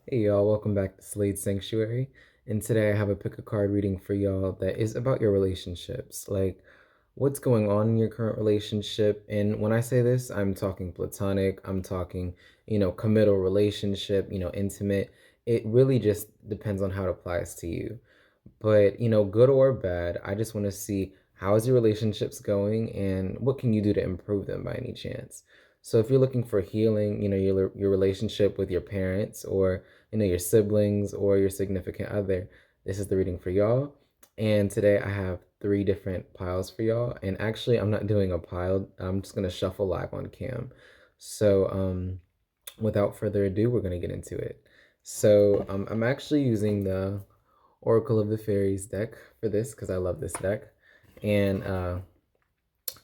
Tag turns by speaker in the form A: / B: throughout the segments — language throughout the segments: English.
A: Hey y'all, welcome back to Slade Sanctuary. And today I have a pick a card reading for y'all that is about your relationships. Like what's going on in your current relationship. And when I say this, I'm talking platonic, I'm talking, committal relationship, intimate. It really just depends on how it applies to you. But, good or bad, I just want to see how is your relationships going and what can you do to improve them by any chance. So if you're looking for healing, your relationship with your parents or, your siblings or your significant other, this is the reading for y'all. And today I have three different piles for y'all. And actually, I'm not doing a pile. I'm just going to shuffle live on cam. So, without further ado, we're going to get into it. So, I'm actually using the Oracle of the Fairies deck for this because I love this deck, and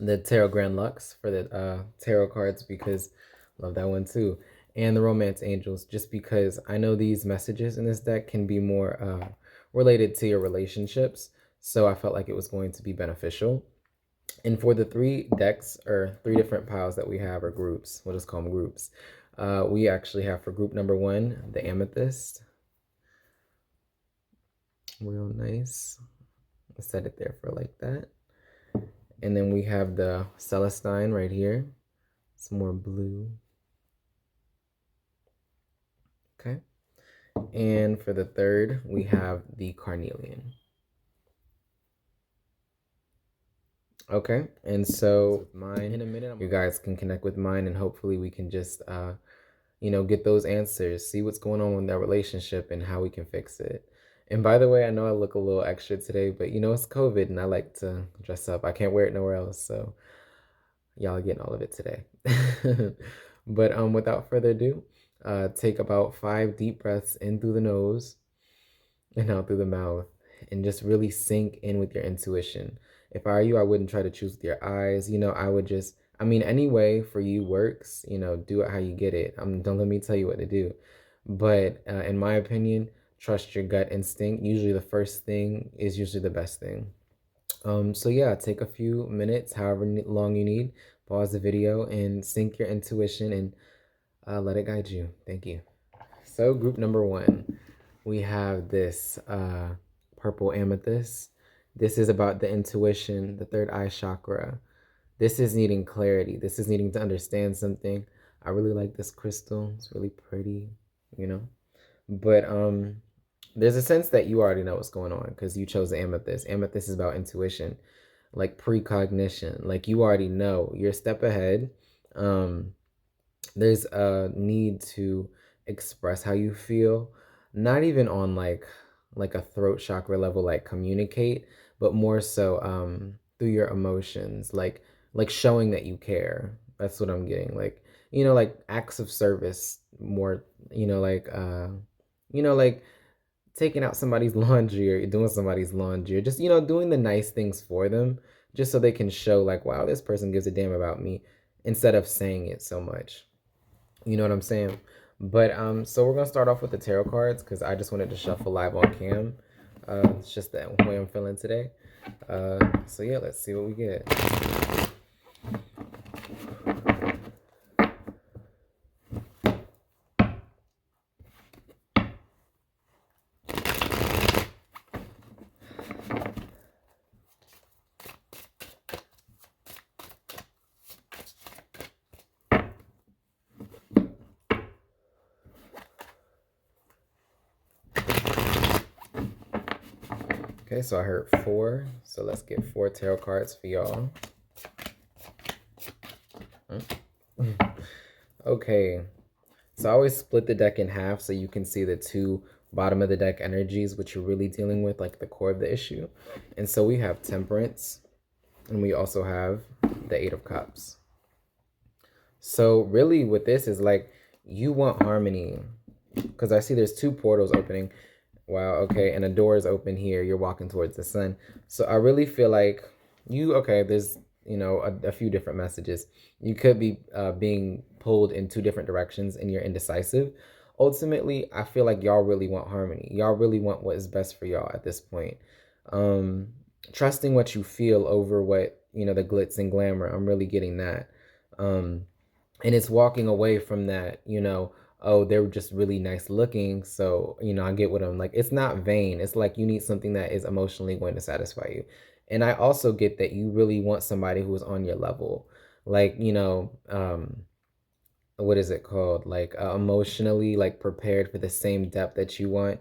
A: the Tarot Grand Lux for the tarot cards because I love that one too, and the Romance Angels just because I know these messages in this deck can be more related to your relationships, so I felt like it was going to be beneficial. And for the three decks or three different piles that we have, or groups, we'll just call them groups, we actually have for group number one the Amethyst. Real nice. I'll set it there for like that. And then we have the Celestine right here. Some more blue. Okay. And for the third, we have the Carnelian. Okay. And so mine, in a minute, you guys can connect with mine and hopefully we can just, get those answers, see what's going on with that relationship and how we can fix it. And by the way, I know I look a little extra today, but it's COVID and I like to dress up. I can't wear it nowhere else. So y'all are getting all of it today. But without further ado, take about 5 deep breaths in through the nose and out through the mouth, and just really sink in with your intuition. If I were you, I wouldn't try to choose with your eyes. I would just, any way for you works. Do it how you get it. Don't let me tell you what to do. But in my opinion, trust your gut instinct. Usually, the first thing is usually the best thing. So yeah, take a few minutes, however long you need, pause the video and sync your intuition and let it guide you. Thank you. So group number one, we have this purple amethyst. This is about the intuition, the third eye chakra. This is needing clarity. This is needing to understand something. I really like this crystal. It's really pretty, you know. But there's a sense that you already know what's going on because you chose amethyst. Amethyst is about intuition, like precognition. Like you already know, you're a step ahead. Um, there's a need to express how you feel, not even on like a throat chakra level, like communicate, but more so through your emotions, like showing that you care. That's what I'm getting. Like, like acts of service more, like taking out somebody's laundry or doing somebody's laundry or just, doing the nice things for them just so they can show like, wow, this person gives a damn about me instead of saying it so much. You know what I'm saying? But so we're gonna start off with the tarot cards because I just wanted to shuffle live on cam. It's just that way I'm feeling today. So yeah, let's see what we get. Okay, so I heard 4. So let's get 4 tarot cards for y'all. Okay, so I always split the deck in half so you can see the 2 bottom of the deck energies, which you're really dealing with, like the core of the issue. And so we have Temperance, and we also have the 8 of Cups. So really with this is like you want harmony because I see there's 2 portals opening. Wow, okay, and a door is open here. You're walking towards the sun. So I really feel like there's, a few different messages. You could be being pulled in 2 different directions and you're indecisive. Ultimately, I feel like y'all really want harmony. Y'all really want what is best for y'all at this point. Um, Trusting what you feel over what, the glitz and glamour. I'm really getting that. And it's walking away from that, oh, they're just really nice looking. So, I get what I'm like. It's not vain. It's like you need something that is emotionally going to satisfy you. And I also get that you really want somebody who is on your level. Like, what is it called, like emotionally like prepared for the same depth that you want,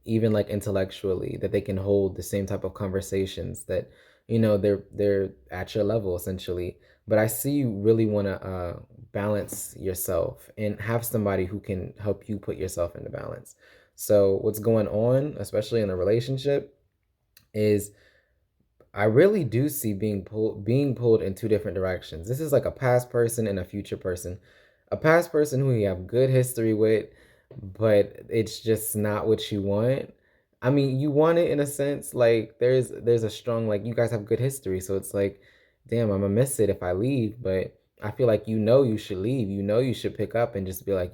A: even like intellectually, that they can hold the same type of conversations, that they're at your level essentially. But I see you really want to balance yourself and have somebody who can help you put yourself into balance. So what's going on, especially in a relationship, is I really do see being pulled in two different directions. This is like a past person and a future person. A past person who you have good history with, but it's just not what you want. I mean, you want it in a sense, like there's a strong, like, you guys have good history, so it's like, damn, I'm gonna miss it if I leave, but I feel like you should leave. You should pick up and just be like,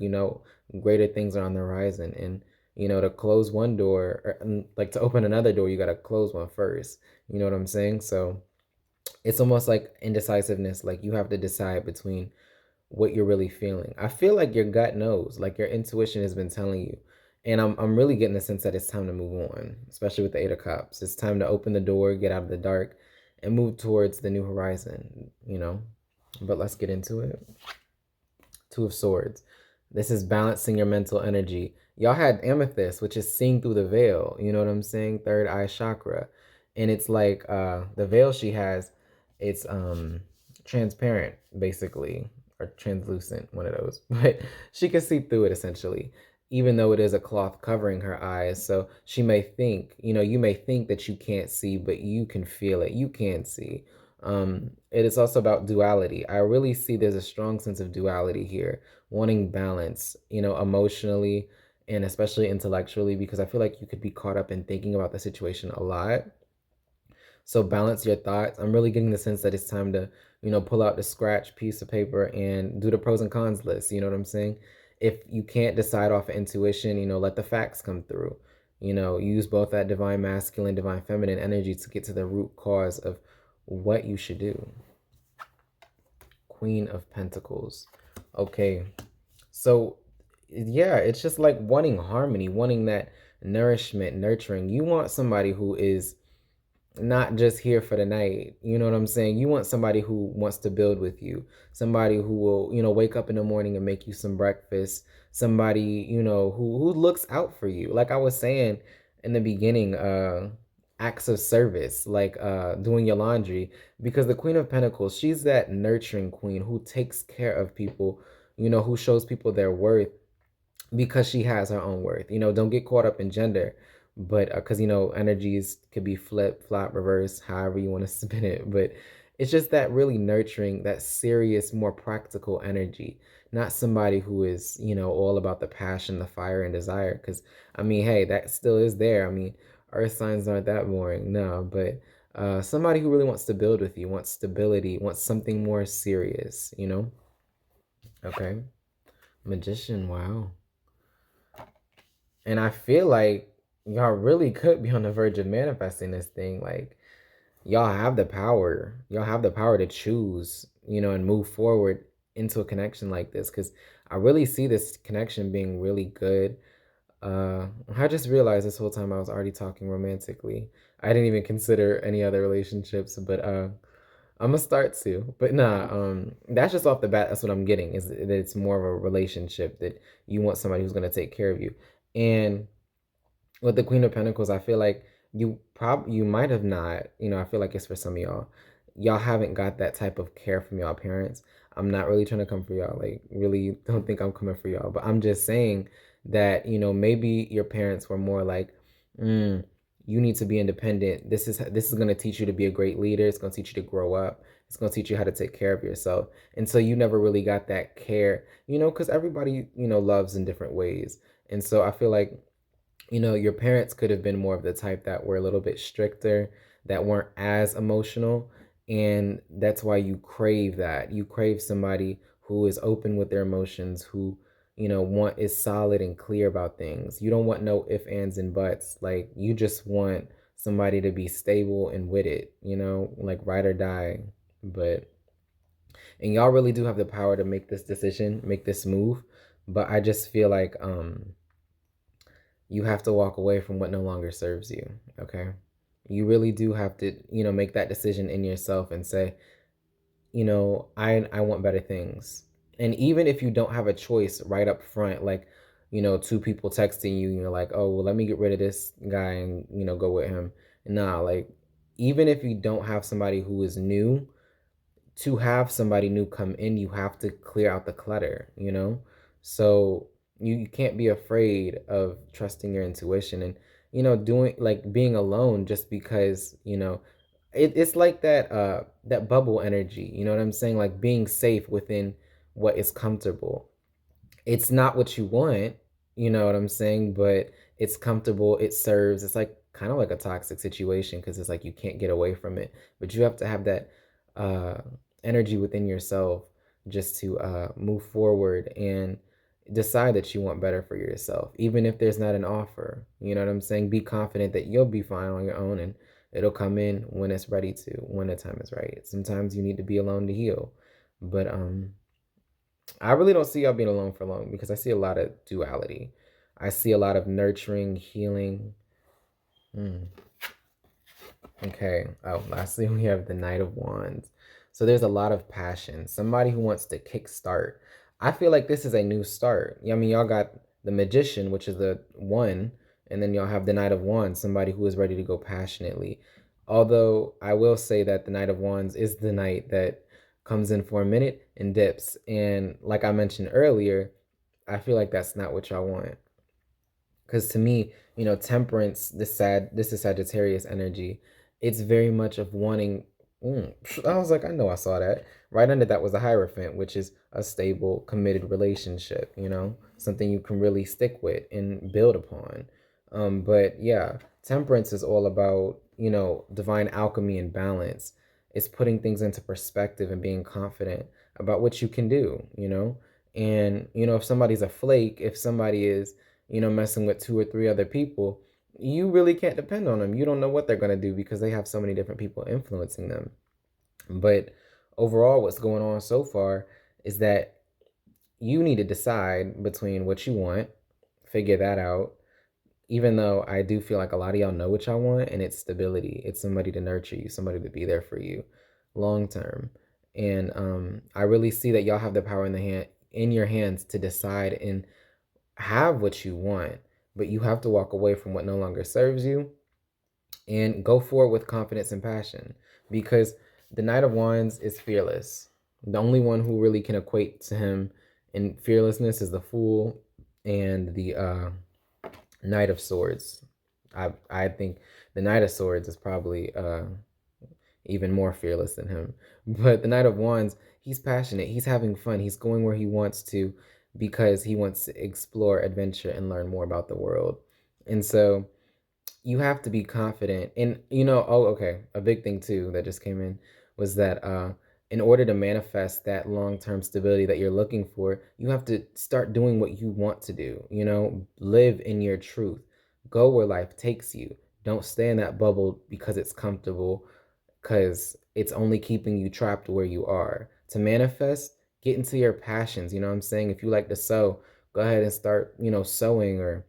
A: greater things are on the horizon. And to close one door, or like to open another door, you gotta close one first. You know what I'm saying? So it's almost like indecisiveness. Like you have to decide between what you're really feeling. I feel like your gut knows, like your intuition has been telling you. And I'm really getting the sense that it's time to move on, especially with the Eight of Cups. It's time to open the door, get out of the dark, and move towards the new horizon. But let's get into it. Two of Swords. This is balancing your mental energy. Y'all had Amethyst, which is seeing through the veil. You know what I'm saying? Third eye chakra. And it's like the veil she has, it's transparent, basically, or translucent, one of those. But she can see through it essentially, even though it is a cloth covering her eyes. So she may think, you may think that you can't see, but you can feel it. You can see. It is also about duality. I really see there's a strong sense of duality here, wanting balance, emotionally and especially intellectually, because I feel like you could be caught up in thinking about the situation a lot. So balance your thoughts. I'm really getting the sense that it's time to, pull out the scratch piece of paper and do the pros and cons list. You know what I'm saying? If you can't decide off of intuition, let the facts come through. Use both that divine masculine, divine feminine energy to get to the root cause of what you should do. Queen of Pentacles. Okay. So, yeah, it's just like wanting harmony, wanting that nourishment, nurturing. You want somebody who is not just here for the night. You know what I'm saying? You want somebody who wants to build with you, somebody who will, wake up in the morning and make you some breakfast, somebody, who looks out for you. Like I was saying in the beginning, acts of service, like doing your laundry, because the Queen of Pentacles, she's that nurturing queen who takes care of people, who shows people their worth, because she has her own worth. Don't get caught up in gender, but because energies could be flip, flop, reverse, however you want to spin it. But it's just that really nurturing, that serious, more practical energy, not somebody who is all about the passion, the fire, and desire. Because I mean, hey, that still is there. I mean, earth signs aren't that boring, no. But somebody who really wants to build with you, wants stability, wants something more serious. Okay. Magician, wow. And I feel like y'all really could be on the verge of manifesting this thing. Like, y'all have the power. Y'all have the power to choose, and move forward into a connection like this. Because I really see this connection being really good. I just realized this whole time I was already talking romantically. I didn't even consider any other relationships, but I'm gonna start to. But nah, that's just off the bat. That's what I'm getting, is that it's more of a relationship, that you want somebody who's gonna take care of you. And with the Queen of Pentacles, I feel like you might have not, I feel like it's for some of y'all. Y'all haven't got that type of care from y'all parents. I'm not really trying to come for y'all. Like, really don't think I'm coming for y'all. But I'm just saying that, maybe your parents were more like, mm, you need to be independent. This is gonna teach you to be a great leader. It's gonna teach you to grow up. It's gonna teach you how to take care of yourself. And so you never really got that care, because everybody, loves in different ways. And so I feel like your parents could have been more of the type that were a little bit stricter, that weren't as emotional. And that's why you crave that. You crave somebody who is open with their emotions, who, want is solid and clear about things. You don't want no ifs, ands, and buts. Like, you just want somebody to be stable and with it, like ride or die. But, and y'all really do have the power to make this decision, make this move. But I just feel like you have to walk away from what no longer serves you. Okay. You really do have to, make that decision in yourself and say, I want better things. And even if you don't have a choice right up front, like, two people texting you, you're like, oh, well, let me get rid of this guy and, go with him. Nah, like, even if you don't have somebody who is new, to have somebody new come in, you have to clear out the clutter. So you can't be afraid of trusting your intuition and, doing like being alone just because, it's like that bubble energy, you know what I'm saying? Like being safe within what is comfortable. It's not what you want, you know what I'm saying? But it's comfortable, it serves. It's like kind of like a toxic situation because it's like you can't get away from it. But you have to have that uh energy within yourself just to move forward and decide that you want better for yourself, even if there's not an offer. You know what I'm saying? Be confident that you'll be fine on your own and it'll come in when it's ready to, when the time is right. Sometimes you need to be alone to heal. But I really don't see y'all being alone for long because I see a lot of duality. I see a lot of nurturing, healing. Hmm. Okay. Oh, lastly, we have the Knight of Wands. So there's a lot of passion. Somebody who wants to kickstart. I feel like this is a new start. I mean, y'all got the Magician, which is the one, and then y'all have the Knight of Wands, somebody who is ready to go passionately. Although I will say that the Knight of Wands is the knight that comes in for a minute and dips. And like I mentioned earlier, I feel like that's not what y'all want. Because to me, temperance, this is Sagittarius energy. It's very much of wanting. I was like, I know I saw that. Right under that was a Hierophant, which is a stable, committed relationship, something you can really stick with and build upon. But yeah, temperance is all about, divine alchemy and balance. It's putting things into perspective and being confident about what you can do. And, if somebody's a flake, if somebody is messing with two or three other people, you really can't depend on them. You don't know what they're going to do because they have so many different people influencing them. But overall, what's going on so far is that you need to decide between what you want, figure that out. Even though I do feel like a lot of y'all know what y'all want, and it's stability. It's somebody to nurture you, somebody to be there for you long term. And I really see that y'all have the power in your hands to decide and have what you want, but you have to walk away from what no longer serves you and go forward with confidence and passion, because the Knight of Wands is fearless. The only one who really can equate to him in fearlessness is the Fool and the Knight of Swords. I think the Knight of Swords is probably even more fearless than him. But the Knight of Wands, he's passionate. He's having fun. He's going where he wants to because he wants to explore adventure and learn more about the world. And so you have to be confident. And oh, okay, a big thing too that just came in was that in order to manifest that long-term stability that you're looking for, you have to start doing what you want to do. Live in your truth. Go where life takes you. Don't stay in that bubble because it's comfortable, because it's only keeping you trapped where you are. To manifest, get into your passions. You know what I'm saying? If you like to sew, go ahead and start, sewing. Or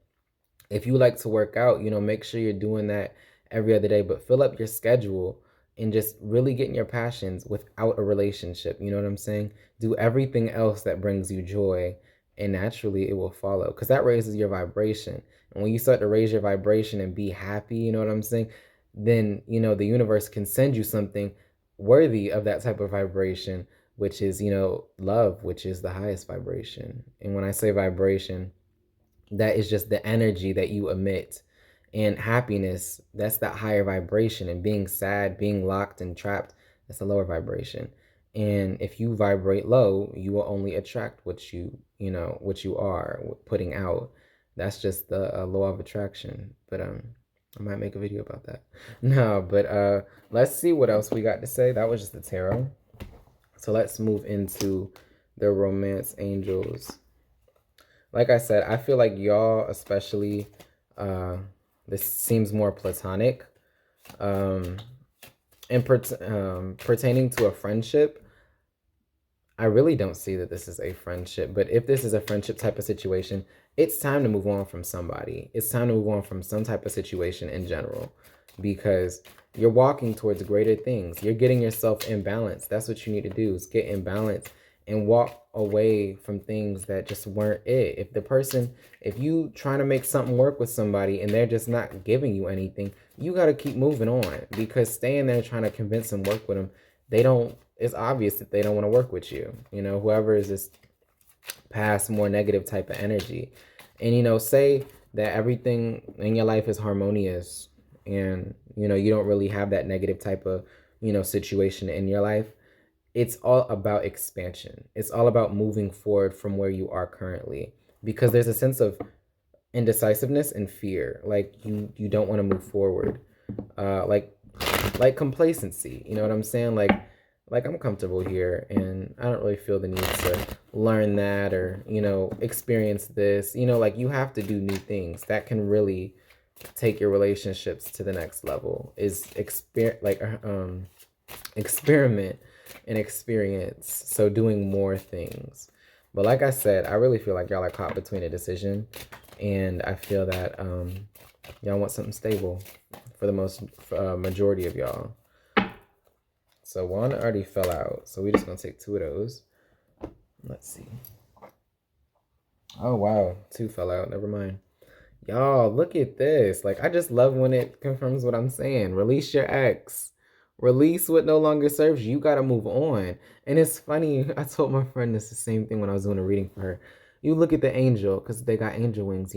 A: if you like to work out, make sure you're doing that every other day, but fill up your schedule and just really get in your passions without a relationship. You know what I'm saying? Do everything else that brings you joy, and naturally it will follow, because that raises your vibration. And when you start to raise your vibration and be happy, you know what I'm saying? Then, the universe can send you something worthy of that type of vibration, which is, love, which is the highest vibration. And when I say vibration, that is just the energy that you emit. And happiness, that's that higher vibration. And being sad, being locked and trapped, that's a lower vibration. And if you vibrate low, you will only attract what you are putting out. That's just the law of attraction. But I might make a video about that. No, but let's see what else we got to say. That was just the tarot. So let's move into the romance angels. Like I said, I feel like y'all especially, this seems more platonic. And pertaining to a friendship, I really don't see that this is a friendship, but if this is a friendship type of situation, it's time to move on from somebody. It's time to move on from some type of situation in general because you're walking towards greater things. You're getting yourself in balance. That's what you need to do is get in balance and walk away from things that just weren't it. If you trying to make something work with somebody and they're just not giving you anything, you got to keep moving on because staying there trying to convince them work with them, it's obvious that they don't want to work with you. Whoever is just past more negative type of energy. And say that everything in your life is harmonious and you don't really have that negative type of situation in your life. It's all about expansion. It's all about moving forward from where you are currently because there's a sense of indecisiveness and fear. Like you don't want to move forward. Like complacency. You know what I'm saying? Like I'm comfortable here and I don't really feel the need to learn that or experience this. Like you have to do new things that can really take your relationships to the next level. Is experiment and experience. So doing more things. But like I said, I really feel like y'all are caught between a decision, and I feel that y'all want something stable for the majority of y'all. So one already fell out, so we're just gonna take two of those. Let's see. Oh wow, two fell out. Never mind. Y'all, look at this. Like, I just love when it confirms what I'm saying. Release your ex. Release what no longer serves you. You gotta move on. And it's funny, I told my friend this the same thing when I was doing a reading for her. You look at the angel, because they got angel wings,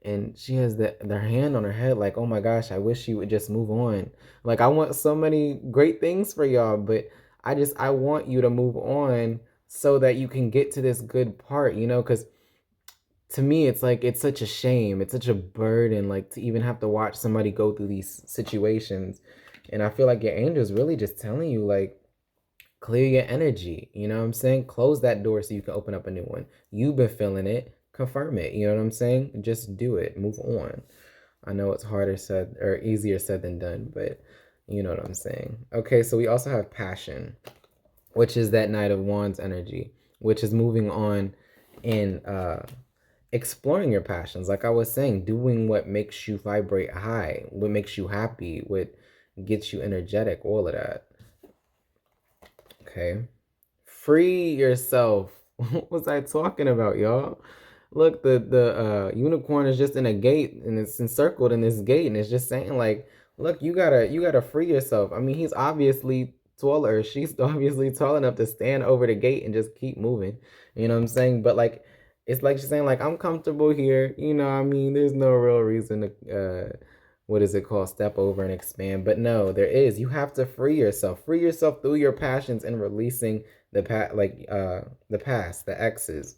A: and she has their hand on her head, like, oh my gosh, I wish you would just move on. Like, I want so many great things for y'all, but I want you to move on so that you can get to this good part, because to me it's like it's such a shame, it's such a burden, like to even have to watch somebody go through these situations. And I feel like your angel's really just telling you, like, clear your energy, you know what I'm saying? Close that door so you can open up a new one. You've been feeling it, confirm it, you know what I'm saying? Just do it, move on. I know it's harder said or easier said than done, but you know what I'm saying. Okay, so we also have passion, which is that Knight of Wands energy, which is moving on in exploring your passions. Like I was saying, doing what makes you vibrate high, what makes you happy, what gets you energetic, all of that. Okay. Free yourself. What was I talking about, y'all? Look, the unicorn is just in a gate and it's encircled in this gate and it's just saying, like, look, you gotta free yourself. I mean, he's obviously taller. She's obviously tall enough to stand over the gate and just keep moving. You know what I'm saying? But like, it's like she's saying, like, I'm comfortable here. I mean, there's no real reason to what is it called, step over and expand. But no, there is. You have to free yourself. Free yourself through your passions and releasing the past, the exes.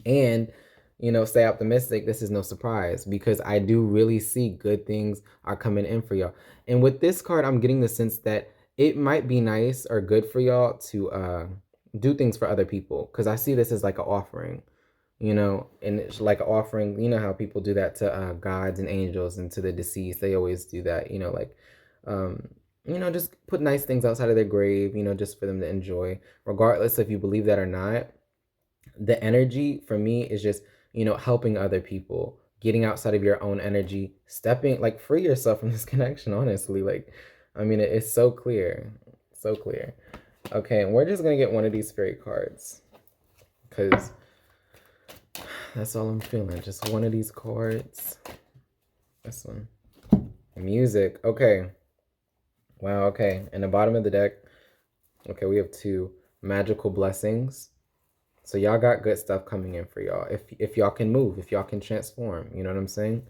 A: And stay optimistic. This is no surprise because I do really see good things are coming in for y'all. And with this card, I'm getting the sense that it might be nice or good for y'all to do things for other people, because I see this as like an offering, and it's like an offering. You know how people do that to gods and angels and to the deceased. They always do that, like just put nice things outside of their grave, just for them to enjoy, regardless if you believe that or not. The energy for me is just, helping other people, getting outside of your own energy, stepping, like, free yourself from this connection, honestly. Like, I mean, it's so clear. So clear. Okay, and we're just going to get one of these spirit cards because that's all I'm feeling. Just one of these cards. This one. Music. Okay. Wow, okay. In the bottom of the deck, okay, we have two magical blessings. So y'all got good stuff coming in for y'all. If y'all can move, if y'all can transform, you know what I'm saying?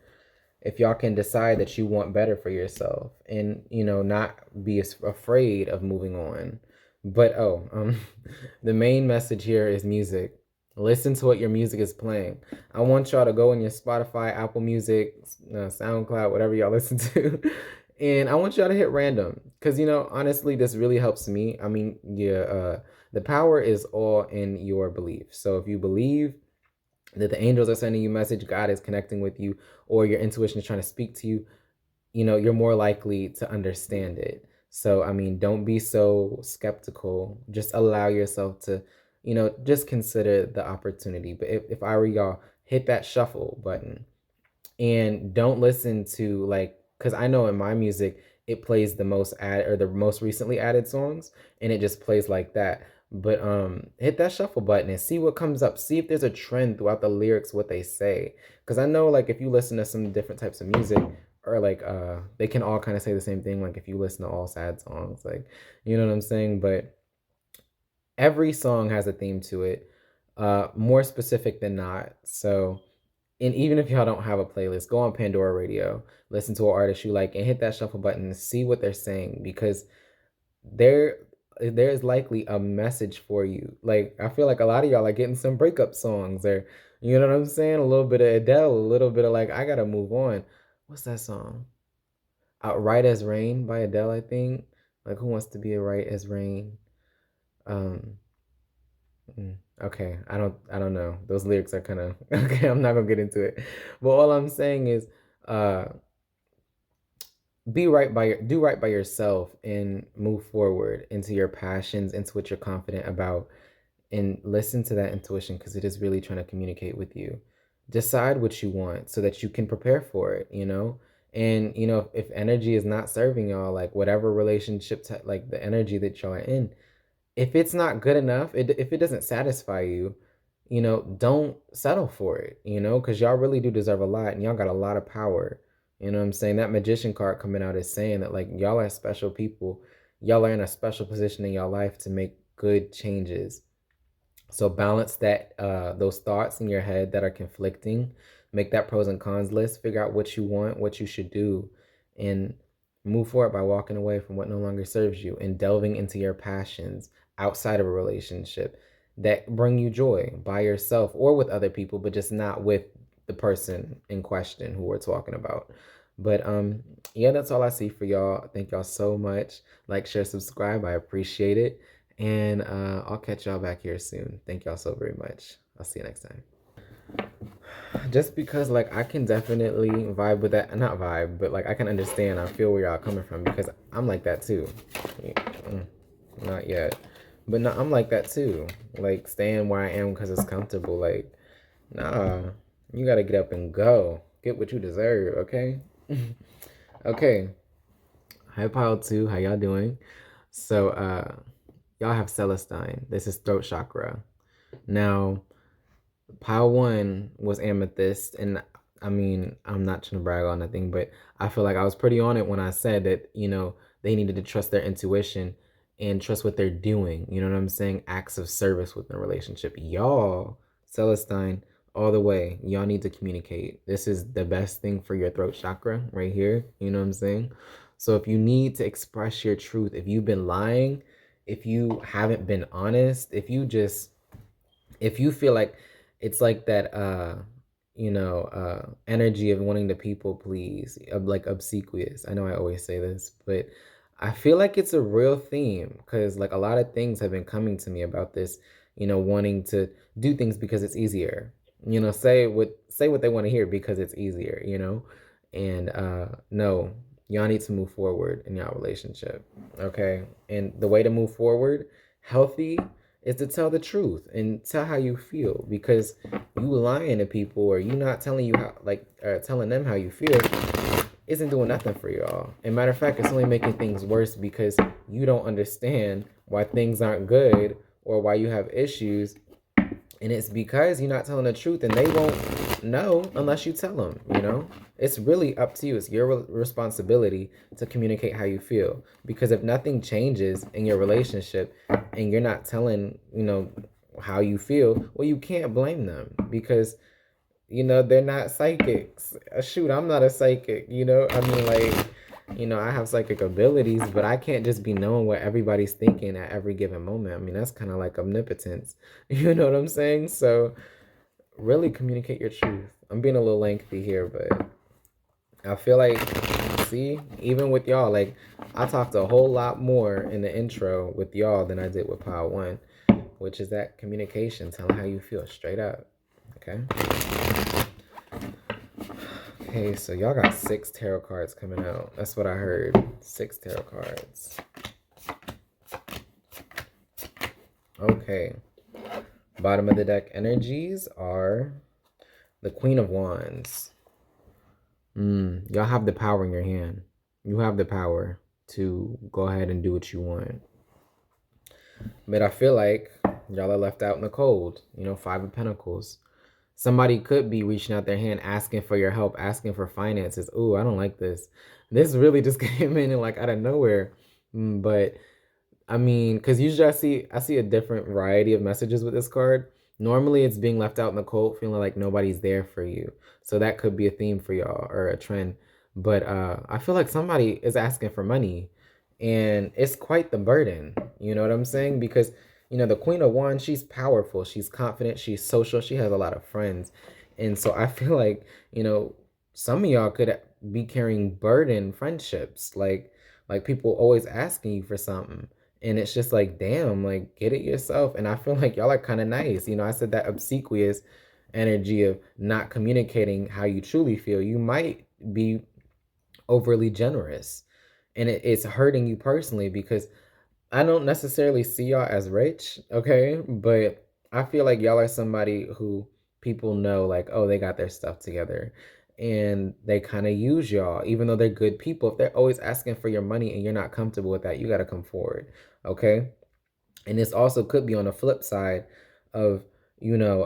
A: If y'all can decide that you want better for yourself and, not be afraid of moving on. But, the main message here is music. Listen to what your music is playing. I want y'all to go in your Spotify, Apple Music, SoundCloud, whatever y'all listen to. And I want y'all to hit random because, honestly, this really helps me. I mean, yeah, the power is all in your belief. So if you believe that the angels are sending you a message, God is connecting with you, or your intuition is trying to speak to you, you're more likely to understand it. So, I mean, don't be so skeptical. Just allow yourself to, just consider the opportunity. But if I were y'all, hit that shuffle button and don't listen to like, because I know in my music it plays the most the most recently added songs, and it just plays like that. But hit that shuffle button and see what comes up. See if there's a trend throughout the lyrics, what they say. Because I know like if you listen to some different types of music, or like they can all kind of say the same thing. Like if you listen to all sad songs, like, you know what I'm saying. But every song has a theme to it, more specific than not. So, and even if y'all don't have a playlist, go on Pandora Radio, listen to an artist you like, and hit that shuffle button and see what they're saying, because there there's likely a message for you. Like I feel like a lot of y'all are getting some breakup songs, or you know what I'm saying, a little bit of Adele, a little bit of like I gotta move on. What's that song? Right as Rain by Adele, I think. Like who wants to be a right as rain? Um, okay, I don't know. Those lyrics are kind of okay. I'm not gonna get into it, but all I'm saying is, uh, do right by yourself and move forward into your passions, into what you're confident about, and listen to that intuition because it is really trying to communicate with you. Decide what you want so that you can prepare for it. And if energy is not serving y'all, like whatever relationship, like the energy that y'all are in, if it's not good enough, if it doesn't satisfy you, don't settle for it, because y'all really do deserve a lot and y'all got a lot of power. You know what I'm saying? That magician card coming out is saying that like y'all are special people. Y'all are in a special position in y'all life to make good changes. So balance that those thoughts in your head that are conflicting, make that pros and cons list, figure out what you want, what you should do, and move forward by walking away from what no longer serves you and delving into your passions outside of a relationship that bring you joy by yourself or with other people, but just not with the person in question who we're talking about. But yeah, that's all I see for y'all. Thank y'all so much. Like, share, subscribe. I appreciate it. And I'll catch y'all back here soon. Thank y'all so very much. I'll see you next time. Just because like I can definitely vibe with that, not vibe, but like I can understand, I feel where y'all coming from because I'm like that too. Not yet. But no, I'm like that too. Like staying where I am because it's comfortable. Like, nah, you gotta get up and go. Get what you deserve, okay? Okay. Hi Pile 2, how y'all doing? So y'all have Celestine. This is throat chakra. Now, pile 1 was amethyst, and I mean, I'm not trying to brag on nothing, but I feel like I was pretty on it when I said that, they needed to trust their intuition and trust what they're doing. You know what I'm saying? Acts of service within a relationship. Y'all, Celestine, all the way. Y'all need to communicate. This is the best thing for your throat chakra right here. You know what I'm saying? So if you need to express your truth, if you've been lying, if you haven't been honest, if you feel like it's like that energy of wanting to people please, of like obsequious. I know I always say this, but I feel like it's a real theme because like a lot of things have been coming to me about this, wanting to do things because it's easier. Say what they want to hear because it's easier, and no, y'all need to move forward in y'all relationship. Okay. And the way to move forward healthy is to tell the truth and tell how you feel, because you lying to people or you not telling you how, like, telling them how you feel isn't doing nothing for y'all. And matter of fact, it's only making things worse because you don't understand why things aren't good or why you have issues. And it's because you're not telling the truth, and they won't know unless you tell them. It's really up to you. It's your responsibility to communicate how you feel, because if nothing changes in your relationship and you're not telling, how you feel, well, you can't blame them because they're not psychics. Shoot, I'm not a psychic. I mean, like, I have psychic abilities, but I can't just be knowing what everybody's thinking at every given moment. I mean, that's kind of like omnipotence. You know what I'm saying? So really communicate your truth. I'm being a little lengthy here, but I feel like, see, even with y'all, like, I talked a whole lot more in the intro with y'all than I did with Pile 1, which is that communication, telling how you feel straight up. Okay? Okay, so y'all got 6 tarot cards coming out. That's what I heard. 6 tarot cards. Okay. Bottom of the deck energies are the Queen of Wands. Y'all have the power in your hand. You have the power to go ahead and do what you want. But I feel like y'all are left out in the cold. You know, 5 of Pentacles. Somebody could be reaching out their hand, asking for your help, asking for finances. Ooh, I don't like this. This really just came in and like out of nowhere. But I mean, because usually I see a different variety of messages with this card. Normally it's being left out in the cold, feeling like nobody's there for you. So that could be a theme for y'all or a trend. But I feel like somebody is asking for money and it's quite the burden. You know what I'm saying? Because, you know, the Queen of Wands, she's powerful, she's confident, she's social, she has a lot of friends. And so I feel like, you know, some of y'all could be carrying burden friendships, like people always asking you for something. And it's just like, damn, like, get it yourself. And I feel like y'all are kind of nice. You know, I said that obsequious energy of not communicating how you truly feel. You might be overly generous. And it's hurting you personally because I don't necessarily see y'all as rich, okay? But I feel like y'all are somebody who people know, like, oh, they got their stuff together. And they kind of use y'all, even though they're good people. If they're always asking for your money and you're not comfortable with that, you got to come forward, okay? And this also could be on the flip side of, you know,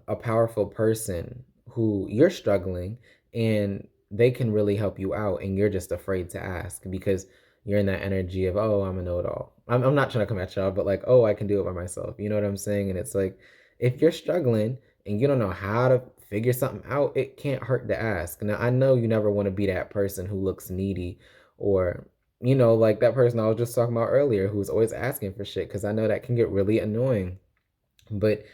A: a powerful person who you're struggling and they can really help you out and you're just afraid to ask because you're in that energy of, oh, I'm a know-it-all. I'm not trying to come at y'all, but like, oh, I can do it by myself. You know what I'm saying? And it's like, if you're struggling and you don't know how to figure something out, it can't hurt to ask. Now, I know you never want to be that person who looks needy or, you know, like that person I was just talking about earlier who's always asking for shit, because I know that can get really annoying. But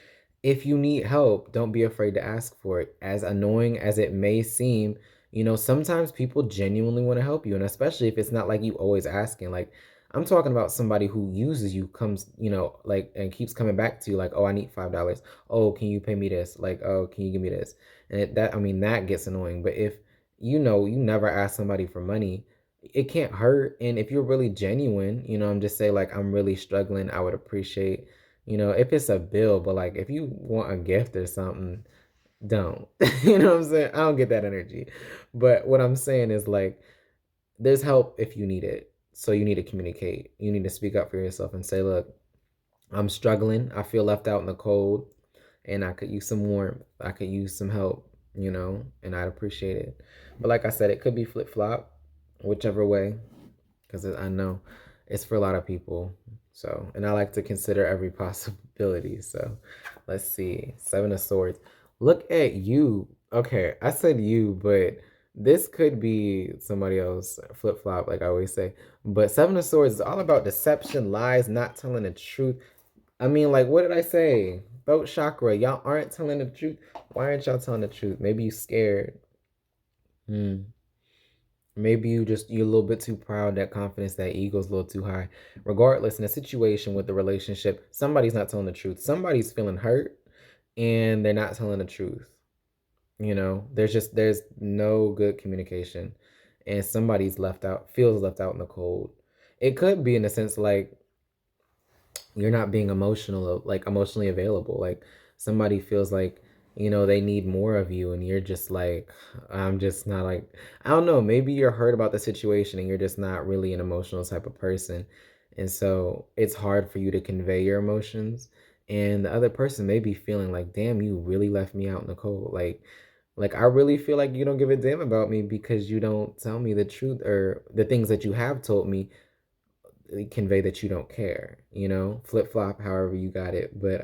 A: if you need help, don't be afraid to ask for it. As annoying as it may seem, you know, sometimes people genuinely want to help you. And especially if it's not like you always asking. Like, I'm talking about somebody who uses you, comes, you know, like, and keeps coming back to you, like, oh, I need $5. Oh, can you pay me this? Like, oh, can you give me this? And I mean, that gets annoying. But if, you know, you never ask somebody for money, it can't hurt. And if you're really genuine, you know, I'm just say, like, I'm really struggling, I would appreciate, you know, if it's a bill. But like, if you want a gift or something, don't. You know what I'm saying? I don't get that energy. But what I'm saying is, like, there's help if you need it. So you need to communicate. You need to speak up for yourself and say, look, I'm struggling. I feel left out in the cold and I could use some warmth. I could use some help, you know, and I'd appreciate it. But like I said, it could be flip flop, whichever way, because I know it's for a lot of people. So, and I like to consider every possibility. So, let's see. 7 of Swords. Look at you. Okay, I said you, but this could be somebody else. Flip flop, like I always say. But 7 of Swords is all about deception, lies, not telling the truth. I mean, like, what did I say? Throat chakra. Y'all aren't telling the truth. Why aren't y'all telling the truth? Maybe you scared. Maybe you're a little bit too proud, that confidence, that ego's a little too high. Regardless, in a situation with the relationship, somebody's not telling the truth. Somebody's feeling hurt and they're not telling the truth. You know, there's no good communication and somebody's feels left out in the cold. It could be in a sense like you're not being emotional, like emotionally available. Like somebody feels like, you know, they need more of you and you're just like, I'm just not, like, I don't know, maybe you're hurt about the situation and you're just not really an emotional type of person. And so it's hard for you to convey your emotions. And the other person may be feeling like, damn, you really left me out in the cold. Like I really feel like you don't give a damn about me because you don't tell me the truth, or the things that you have told me convey that you don't care, you know, flip flop, however you got it. But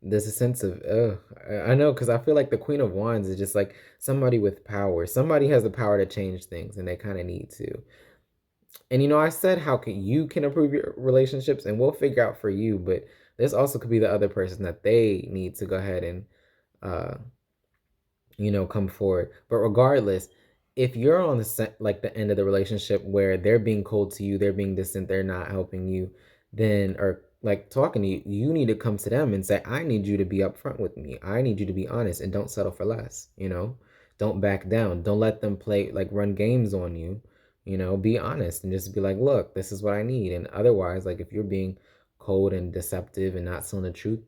A: there's a sense of, I know, because I feel like the Queen of Wands is just like somebody with power. Somebody has the power to change things and they kind of need to. And, you know, I said how you can improve your relationships and we'll figure out for you. But this also could be the other person that they need to go ahead and, uh, you know, come forward. But regardless, if you're on like the end of the relationship where they're being cold to you, they're being distant, they're not helping you, then, or like talking to you, you need to come to them and say, I need you to be upfront with me. I need you to be honest and don't settle for less, you know? Don't back down. Don't let them play, like, run games on you. Be honest and just be like, look, this is what I need. And otherwise, like, if you're being cold and deceptive and not telling the truth,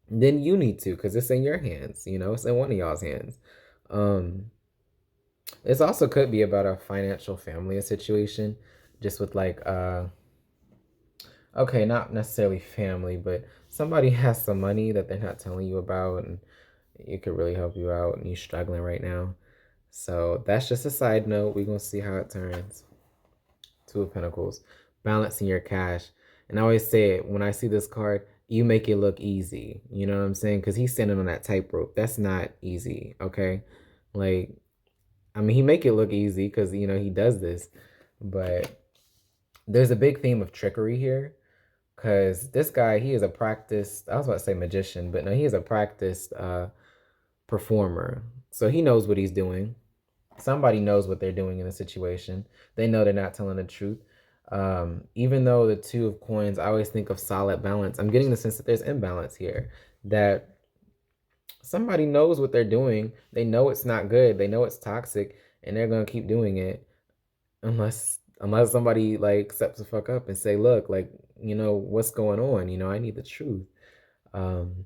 A: then you need to, because it's in your hands. It's in one of y'all's hands. This also could be about a financial family situation, just with like okay, not necessarily family, but somebody has some money that they're not telling you about, and it could really help you out, and you're struggling right now. So that's just a side note. We're gonna see how it turns. Two of Pentacles, balancing your cash. And I always say it when I see this card, you make it look easy. You know what I'm saying? Because he's standing on that tightrope. That's not easy. Okay, like, I mean, he make it look easy because he does this, but there's a big theme of trickery here. Because this guy, he is a practiced, I was about to say magician, but no, he is a practiced performer. So he knows what he's doing. Somebody knows what they're doing in a situation. They know they're not telling the truth. Even though the Two of Coins, I always think of solid balance. I'm getting the sense that there's imbalance here. That somebody knows what they're doing. They know it's not good. They know it's toxic, and they're gonna keep doing it unless somebody like steps the fuck up and say, look, like, what's going on? I need the truth. Um,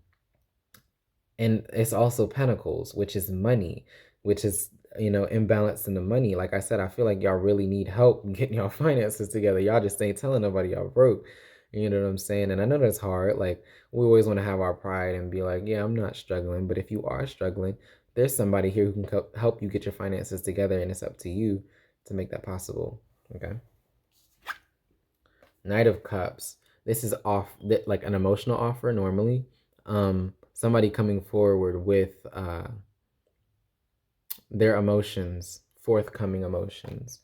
A: and it's also Pentacles, which is money, which is imbalance in the money. Like I said, I feel like y'all really need help getting y'all finances together. Y'all just ain't telling nobody y'all broke. You know what I'm saying? And I know that's hard. Like, we always want to have our pride and be like, yeah, I'm not struggling. But if you are struggling, there's somebody here who can help you get your finances together, and it's up to you to make that possible. Okay. Knight of Cups. This is like an emotional offer normally. Somebody coming forward with their emotions, forthcoming emotions.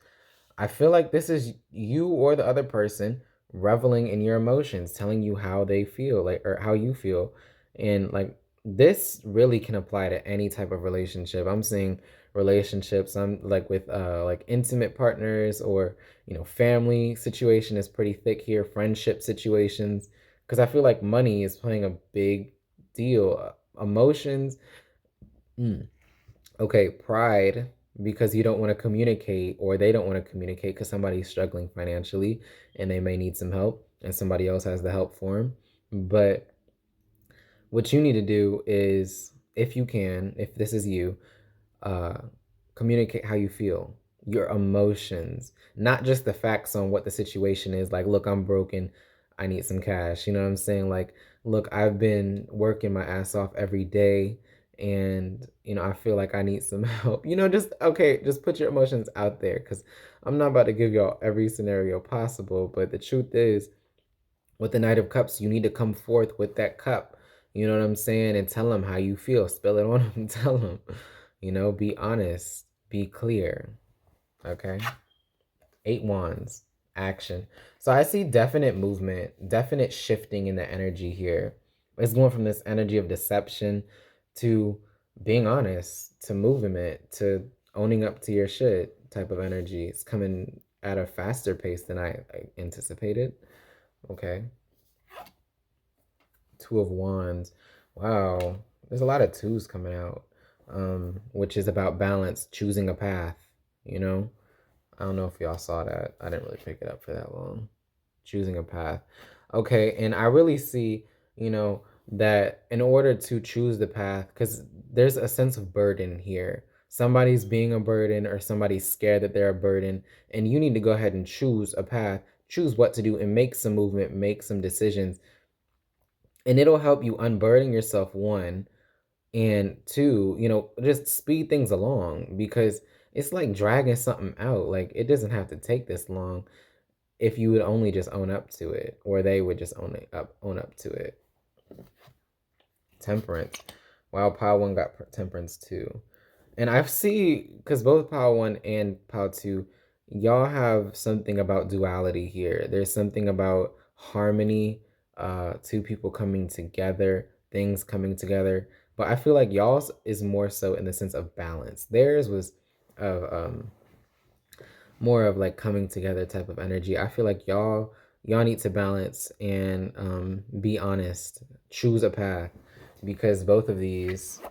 A: I feel like this is you or the other person reveling in your emotions, telling you how they feel, like, or how you feel. And like, this really can apply to any type of relationship. I'm seeing relationships, I'm like with like intimate partners, or family situation is pretty thick here, friendship situations, because I feel like money is playing a big deal. Emotions, okay, pride, because you don't want to communicate, or they don't want to communicate because somebody's struggling financially and they may need some help and somebody else has the help for them. But what you need to do is, if you can, if this is you, uh, communicate how you feel, your emotions, not just the facts on what the situation is. Like, look, I'm broken. I need some cash. You know what I'm saying? Like, look, I've been working my ass off every day, and, I feel like I need some help. Just, okay, just put your emotions out there, because I'm not about to give y'all every scenario possible. But the truth is, with the Knight of Cups, you need to come forth with that cup. You know what I'm saying? And tell them how you feel. Spill it on them. Tell them. Be honest. Be clear. Okay? 8 Wands. Action. So I see definite movement, definite shifting in the energy here. It's going from this energy of deception to being honest, to movement, to owning up to your shit type of energy. It's coming at a faster pace than I anticipated. Okay. Two of Wands. Wow. There's a lot of twos coming out, which is about balance, choosing a path, I don't know if y'all saw that. I didn't really pick it up for that long. Choosing a path. Okay, and I really see, that in order to choose the path, because there's a sense of burden here. Somebody's being a burden, or somebody's scared that they're a burden, and you need to go ahead and choose a path, choose what to do, and make some movement, make some decisions. And it'll help you unburden yourself, one, and two, just speed things along, because it's like dragging something out. Like, it doesn't have to take this long if you would only just own up to it, or they would just own up to it. Temperance. Wow, Pile 1 got Temperance too. And I see, because both Pile 1 and Pile 2, y'all have something about duality here. There's something about harmony, two people coming together, things coming together. But I feel like y'all's is more so in the sense of balance. Theirs was of more of like coming together type of energy. I feel like y'all need to balance and be honest. Choose a path, because both of these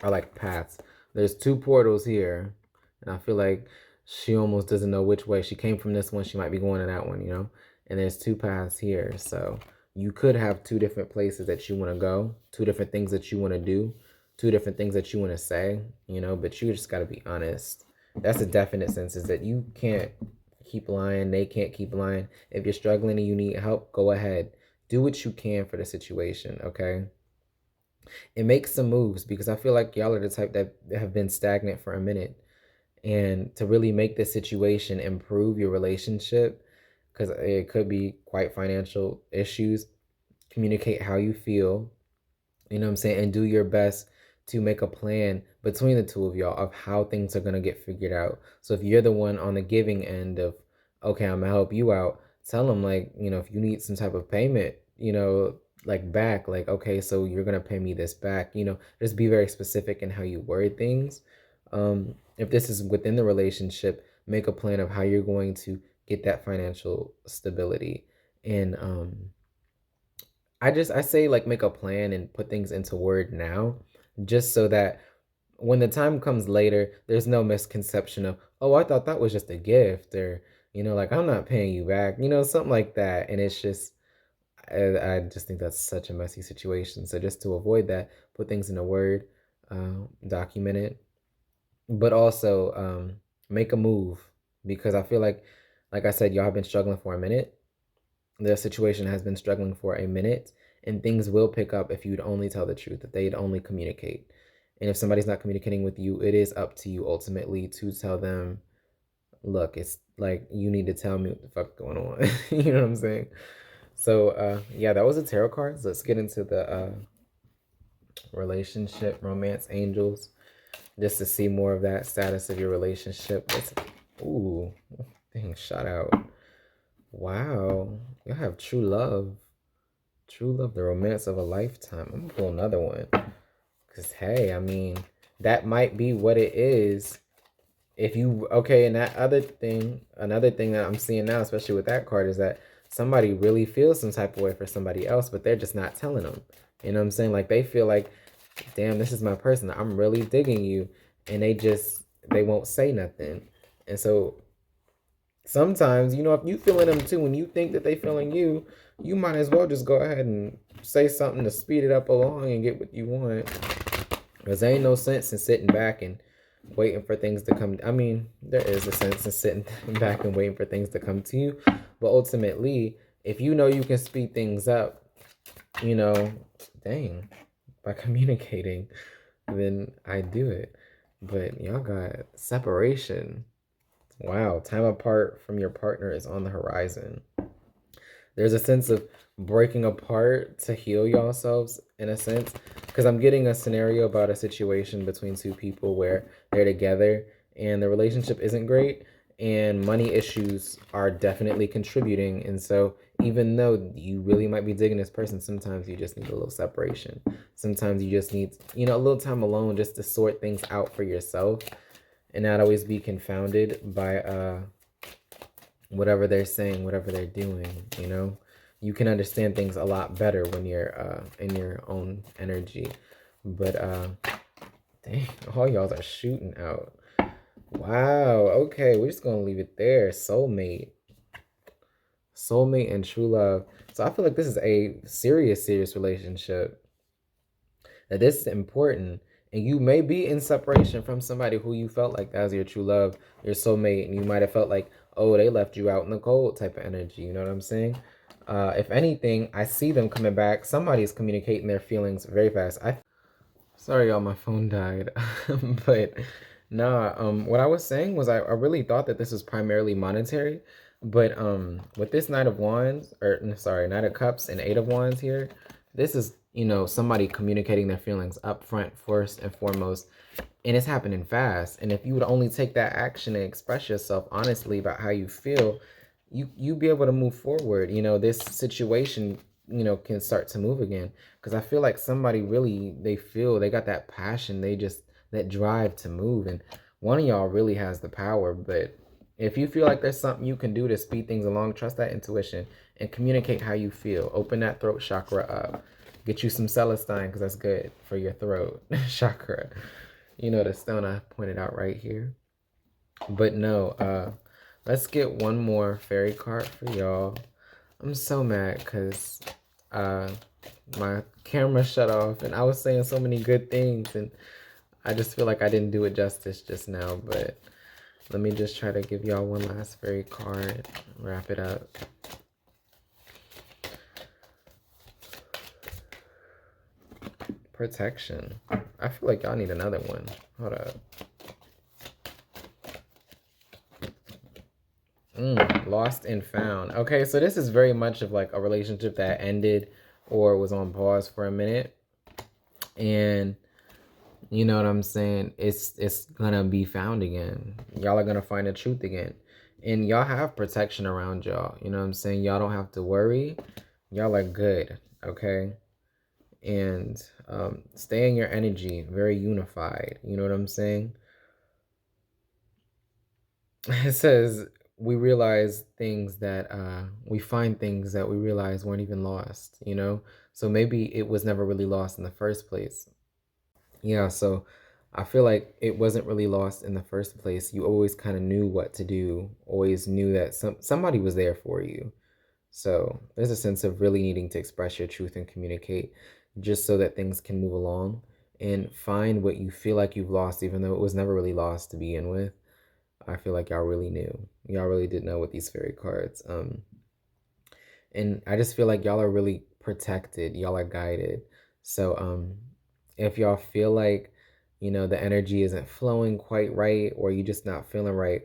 A: are like paths. There's two portals here, and I feel like she almost doesn't know which way. She came from this one, she might be going to that one, you know? And there's two paths here. So you could have two different places that you want to go, two different things that you want to do, two different things that you want to say, you know, but you just got to be honest. That's a definite sense, is that you can't keep lying. They can't keep lying. If you're struggling and you need help, go ahead. Do what you can for the situation, okay? And make some moves, because I feel like y'all are the type that have been stagnant for a minute. And to really make this situation improve your relationship, because it could be quite financial issues, communicate how you feel, you know what I'm saying? And do your best to make a plan between the two of y'all of how things are going to get figured out. So if you're the one on the giving end of, okay, I'm going to help you out, tell them, like, you know, if you need some type of payment, you know, like back, like, okay, so you're going to pay me this back, you know, just be very specific in how you word things. If this is within the relationship, make a plan of how you're going to get that financial stability. And I say, like, make a plan and put things into word now, just so that when the time comes later, there's no misconception of, oh, I thought that was just a gift, or, you know, like, I'm not paying you back, you know, something like that. And it's just, I just think that's such a messy situation. So just to avoid that, put things in a word, document it, but also make a move, because I feel like I said, y'all have been struggling for a minute. The situation has been struggling for a minute, and things will pick up if you'd only tell the truth, if they'd only communicate. And if somebody's not communicating with you, it is up to you ultimately to tell them, look, it's like, you need to tell me what the fuck's going on. You know what I'm saying? So yeah, that was the tarot cards. Let's get into the relationship, romance, angels, just to see more of that status of your relationship. Ooh, dang, shout out. Wow, you have true love. True love, the romance of a lifetime. I'm gonna pull another one. Because, hey, I mean, that might be what it is. If you, okay, and that other thing, another thing that I'm seeing now, especially with that card, is that somebody really feels some type of way for somebody else, but they're just not telling them. You know what I'm saying? Like, they feel like, damn, this is my person. I'm really digging you. And they won't say nothing. And so sometimes, you know, if you feeling them too, when you think that they feeling you, you might as well just go ahead and say something to speed it up along and get what you want. Because there ain't no sense in sitting back and waiting for things to come. I mean, there is a sense in sitting back and waiting for things to come to you. But ultimately, if you know you can speed things up, you know, dang, by communicating, then I do it. But y'all got separation. Wow, time apart from your partner is on the horizon. There's a sense of breaking apart to heal yourselves, in a sense, because I'm getting a scenario about a situation between two people where they're together and the relationship isn't great, and money issues are definitely contributing. And so even though you really might be digging this person, sometimes you just need a little separation. Sometimes you just need, you know, a little time alone just to sort things out for yourself and not always be confounded by whatever they're saying, whatever they're doing. You know, you can understand things a lot better when you're in your own energy. But dang, all y'all are shooting out. Wow, okay, we're just gonna leave it there. Soulmate and true love. So I feel like this is a serious relationship, that this is important. And you may be in separation from somebody who you felt like that was your true love, your soulmate, and you might have felt like, oh, they left you out in the cold type of energy. You know what I'm saying? If anything, I see them coming back. Somebody's communicating their feelings very fast. Sorry, y'all, my phone died. But nah, what I was saying was, I really thought that this was primarily monetary. But with this Knight of Wands, or sorry, Knight of Cups and Eight of Wands here, this is, you know, somebody communicating their feelings up front, first and foremost. And it's happening fast. And if you would only take that action and express yourself honestly about how you feel, you'd be able to move forward. You know, this situation, you know, can start to move again. Because I feel like somebody really, they feel, they got that passion, they just, that drive to move. And one of y'all really has the power. But if you feel like there's something you can do to speed things along, trust that intuition and communicate how you feel. Open that throat chakra up. Get you some Celestine, because that's good for your throat chakra. You know, the stone I pointed out right here. But no, let's get one more fairy card for y'all. I'm so mad because uh, my camera shut off and I was saying so many good things and I just feel like I didn't do it justice just now. But let me just try to give y'all one last fairy card, wrap it up. Protection. I feel like y'all need another one. Hold up. Lost and found. Okay, so this is very much of like a relationship that ended or was on pause for a minute. And you know what I'm saying? It's gonna be found again. Y'all are gonna find the truth again. And y'all have protection around y'all. You know what I'm saying? Y'all don't have to worry. Y'all are good. Okay. And stay in your energy, very unified. You know what I'm saying? It says we realize things that we find things that we realize weren't even lost, you know? So maybe it was never really lost in the first place. Yeah, so I feel like it wasn't really lost in the first place. You always kind of knew what to do, always knew that somebody was there for you. So there's a sense of really needing to express your truth and communicate just so that things can move along and find what you feel like you've lost, even though it was never really lost to begin with. I feel like y'all really knew. Y'all really did know with these fairy cards. And I just feel like y'all are really protected. Y'all are guided. So if y'all feel like, you know, the energy isn't flowing quite right or you just not feeling right,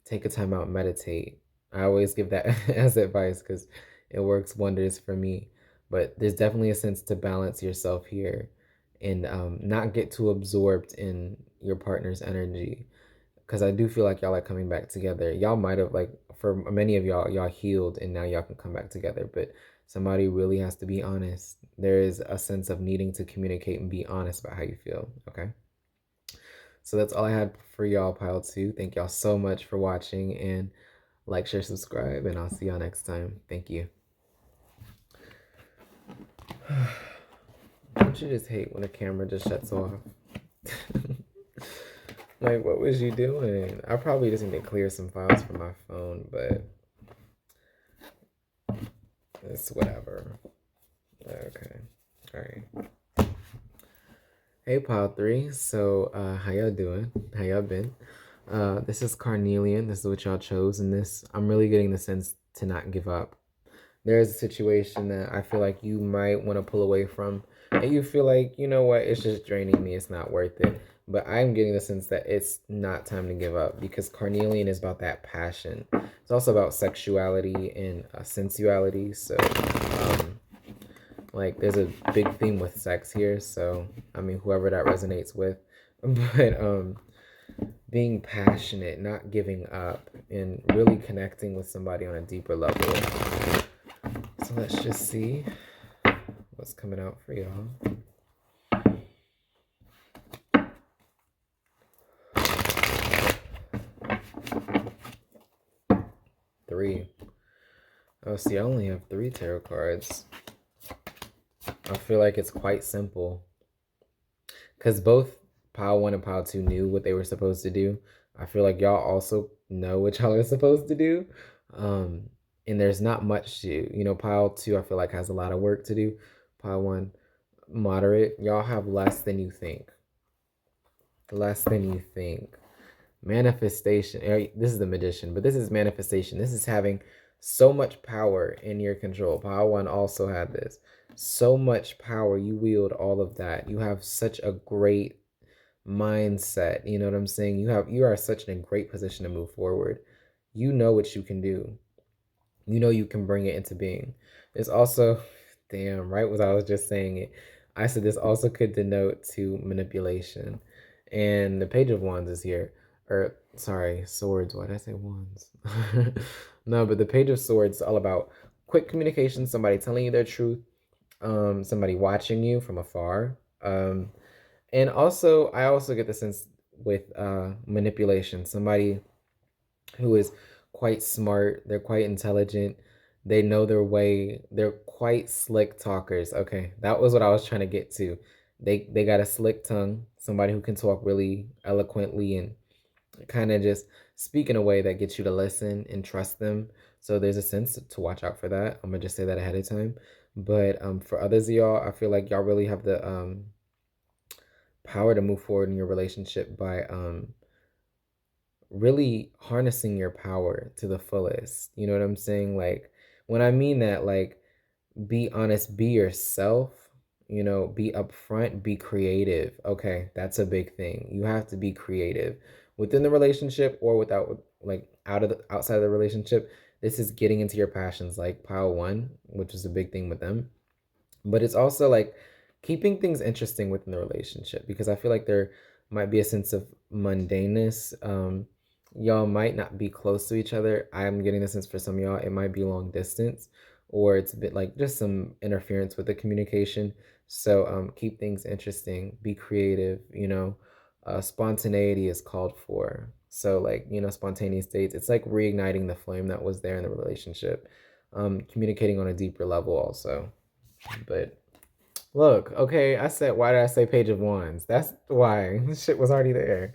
A: take a time out and meditate. I always give that as advice because it works wonders for me. But there's definitely a sense to balance yourself here and not get too absorbed in your partner's energy because I do feel like y'all are coming back together. Y'all might have, like, for many of y'all healed and now y'all can come back together, but somebody really has to be honest. There is a sense of needing to communicate and be honest about how you feel. Okay, so that's all I had for y'all, pile 2. Thank y'all so much for watching, and like, share, subscribe, and I'll see y'all next time. Thank you. Don't you just hate when the camera just shuts off? Like, what was you doing? I probably just need to clear some files from my phone, but it's whatever. Okay. All right. Hey, Pile 3. So, how y'all doing? How y'all been? This is Carnelian. This is what y'all chose. And this, I'm really getting the sense to not give up. There's a situation that I feel like you might want to pull away from. And you feel like, you know what, it's just draining me. It's not worth it. But I'm getting the sense that it's not time to give up because Carnelian is about that passion. It's also about sexuality and sensuality. So, like, there's a big theme with sex here. So, I mean, whoever that resonates with. But, being passionate, not giving up, and really connecting with somebody on a deeper level. So let's just see what's coming out for y'all. Three. Oh, see, I only have 3 tarot cards. I feel like it's quite simple. Because both Pile 1 and Pile 2 knew what they were supposed to do. I feel like y'all also know what y'all are supposed to do. And there's not much to, you know, Pile 2 I feel like has a lot of work to do. Pile 1, moderate. Y'all have less than you think. Less than you think. Manifestation. This is the Magician, but this is manifestation. This is having so much power in your control. Pile 1 also had this. So much power. You wield all of that. You have such a great mindset. You know what I'm saying? You are such in a great position to move forward. You know what you can do. You know you can bring it into being. There's also, damn, right as I was just saying it, I said this also could denote to manipulation. And the Page of Wands is here. Or, sorry, Swords. Why did I say Wands? No, but the Page of Swords is all about quick communication, somebody telling you their truth, somebody watching you from afar. And also, I also get the sense with manipulation, somebody who is quite smart, they're quite intelligent, they know their way, they're quite slick talkers. Okay, that was what I was trying to get to. They got a slick tongue, somebody who can talk really eloquently and kind of just speak in a way that gets you to listen and trust them. So there's a sense to watch out for that. I'm gonna just say that ahead of time. But for others of y'all, I feel like y'all really have the power to move forward in your relationship by really harnessing your power to the fullest. You know what I'm saying? Like when I mean that, like be honest, be yourself, be upfront, be creative. Okay, that's a big thing. You have to be creative within the relationship or without, like outside of the relationship. This is getting into your passions, like pile one, which is a big thing with them. But it's also like keeping things interesting within the relationship because I feel like there might be a sense of mundaneness. Y'all might not be close to each other. I'm getting the sense for some of y'all it might be long distance or it's a bit like just some interference with the communication. So keep things interesting, be creative, spontaneity is called for. So like, spontaneous dates, it's like reigniting the flame that was there in the relationship. Communicating on a deeper level also. But look, okay, I said, why did I say page of wands? That's why. This shit was already there.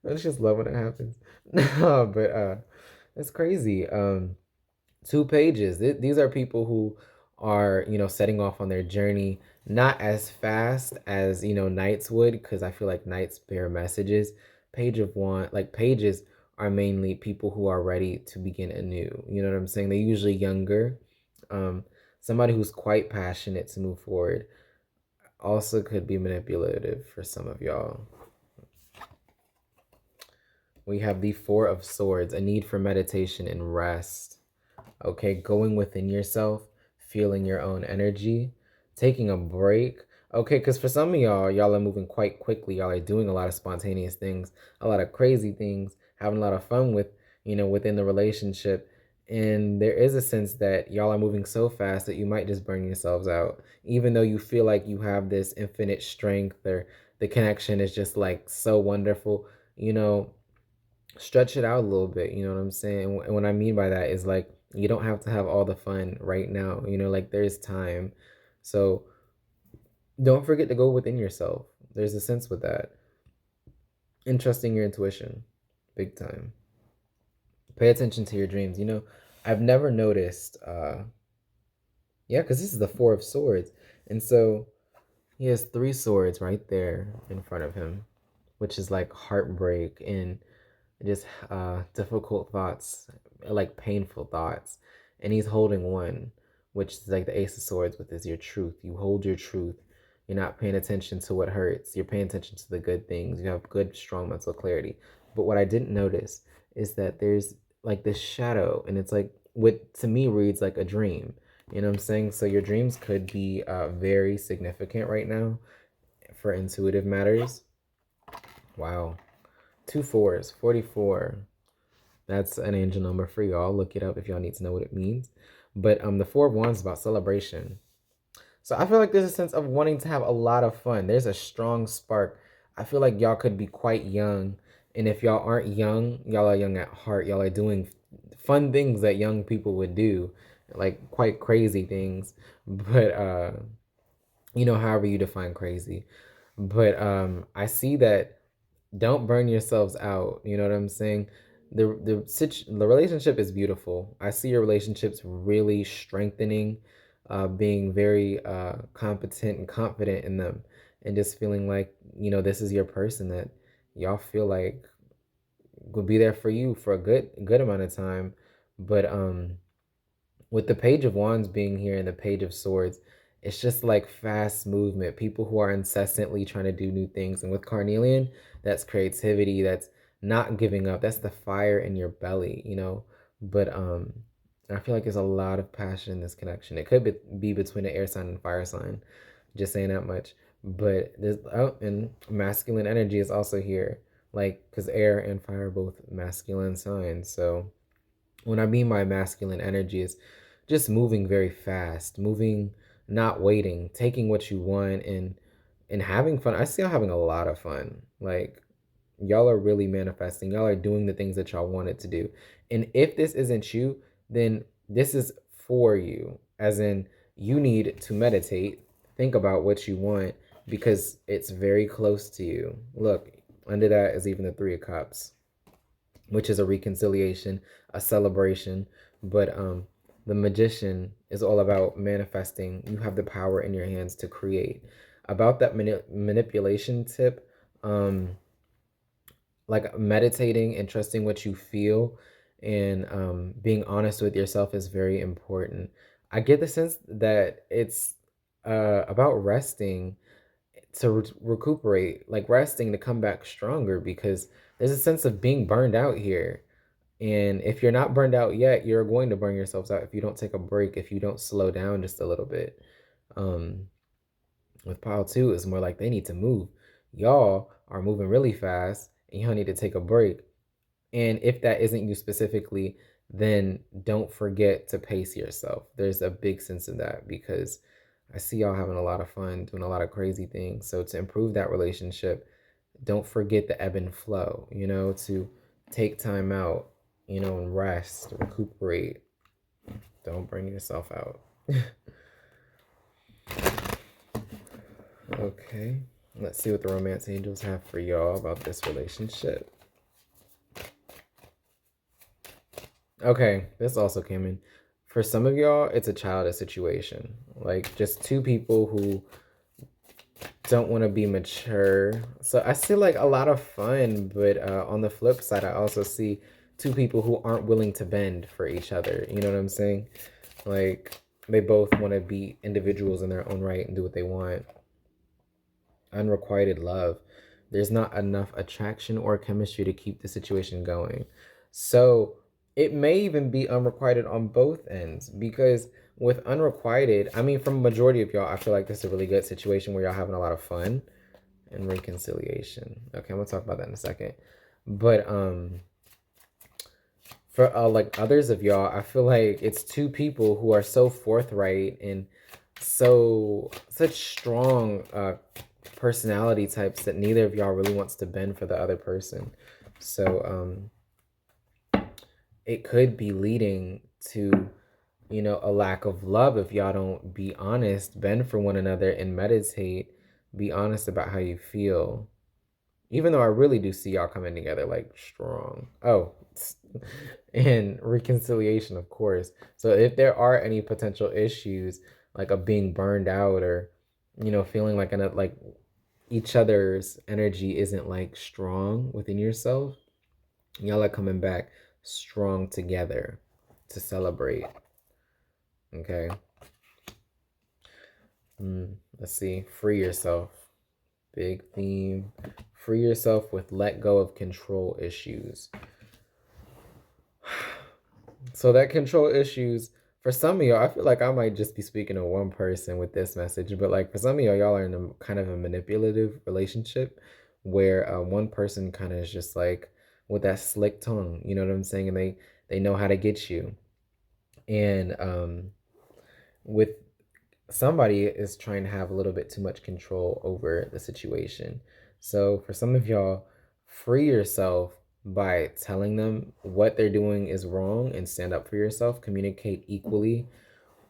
A: I just love when it happens. No, but it's crazy. 2 pages. These are people who are, setting off on their journey, not as fast as, knights would, because I feel like knights bear messages. Page of wand, like pages are mainly people who are ready to begin anew. You know what I'm saying? They're usually younger. Um, Somebody who's quite passionate to move forward also could be manipulative for some of y'all. We have the Four of Swords, a need for meditation and rest. Okay, going within yourself, feeling your own energy, taking a break. Okay, because for some of y'all are moving quite quickly. Y'all are doing a lot of spontaneous things, a lot of crazy things, having a lot of fun with, within the relationship. And there is a sense that y'all are moving so fast that you might just burn yourselves out, even though you feel like you have this infinite strength or the connection is just like so wonderful. You know, stretch it out a little bit, you know what I'm saying? And what I mean by that is like you don't have to have all the fun right now, like there's time. So don't forget to go within yourself. There's a sense with that. And trusting your intuition. Big time. Pay attention to your dreams. I've never noticed yeah, because this is the Four of Swords. And so he has 3 swords right there in front of him, which is like heartbreak and just difficult thoughts, like painful thoughts. And he's holding one, which is like the Ace of Swords, which is your truth. You hold your truth. You're not paying attention to what hurts. You're paying attention to the good things. You have good, strong mental clarity. But what I didn't notice is that there's like this shadow, and it's like what to me reads like a dream. You know what I'm saying? So your dreams could be very significant right now for intuitive matters. Wow. 2 4s, 44. That's an angel number for y'all. Look it up if y'all need to know what it means. But the Four of Wands is about celebration. So I feel like there's a sense of wanting to have a lot of fun. There's a strong spark. I feel like y'all could be quite young. And if y'all aren't young, y'all are young at heart. Y'all are doing fun things that young people would do, like quite crazy things. But however you define crazy. But I see that don't burn yourselves out. You know what I'm saying? The relationship is beautiful. I see your relationships really strengthening, being very competent and confident in them, and just feeling like this is your person that y'all feel like will be there for you for a good amount of time. But with the Page of Wands being here and the Page of Swords, it's just like fast movement. People who are incessantly trying to do new things. And with Carnelian, that's creativity. That's not giving up. That's the fire in your belly. But I feel like there's a lot of passion in this connection. It could be between an air sign and fire sign. Just saying that much. But there's and masculine energy is also here. Like, because air and fire are both masculine signs. So what I mean by masculine energy is just moving very fast, moving, not waiting, taking what you want and having fun. I see y'all having a lot of fun. Like y'all are really manifesting. Y'all are doing the things that y'all wanted to do. And if this isn't you, then this is for you. As in you need to meditate, think about what you want because it's very close to you. Look, under that is even the Three of Cups, which is a reconciliation, a celebration. But the Magician is all about manifesting. You have the power in your hands to create. About that manipulation tip, like meditating and trusting what you feel, and being honest with yourself is very important. I get the sense that it's about resting to recuperate, like resting to come back stronger, because there's a sense of being burned out here. And if you're not burned out yet, you're going to burn yourselves out if you don't take a break, if you don't slow down just a little bit. Um, with pile two, it's more like they need to move. Y'all are moving really fast and y'all need to take a break. And if that isn't you specifically, then don't forget to pace yourself. There's a big sense of that, because I see y'all having a lot of fun, doing a lot of crazy things. So to improve that relationship, don't forget the ebb and flow, to take time out, and rest, recuperate. Don't burn yourself out. Okay, let's see what the romance angels have for y'all about this relationship. Okay, this also came in. For some of y'all, it's a childish situation. Like just two people who don't want to be mature. So I see like a lot of fun, but on the flip side, I also see two people who aren't willing to bend for each other. You know what I'm saying? Like they both want to be individuals in their own right and do what they want. Unrequited love. There's not enough attraction or chemistry to keep the situation going. So it may even be unrequited on both ends, because with unrequited, I mean, from majority of y'all, I feel like this is a really good situation where y'all having a lot of fun and reconciliation. Okay, I'm gonna talk about that in a second. But for like others of y'all, I feel like it's two people who are so forthright and such strong personality types that neither of y'all really wants to bend for the other person. So it could be leading to, a lack of love if y'all don't be honest, bend for one another and meditate, be honest about how you feel. Even though I really do see y'all coming together like strong. Oh, and reconciliation, of course. So if there are any potential issues like of being burned out, or feeling like like each other's energy isn't like strong within yourself, y'all are coming back strong together to celebrate. Okay. Let's see. Free yourself. Big theme. Free yourself with let go of control issues. So that control issues, for some of y'all, I feel like I might just be speaking to one person with this message, but like for some of y'all are in a kind of a manipulative relationship where one person kind of is just like with that slick tongue, you know what I'm saying? And they know how to get you. And with somebody is trying to have a little bit too much control over the situation. So for some of y'all, free yourself by telling them what they're doing is wrong and stand up for yourself. Communicate equally.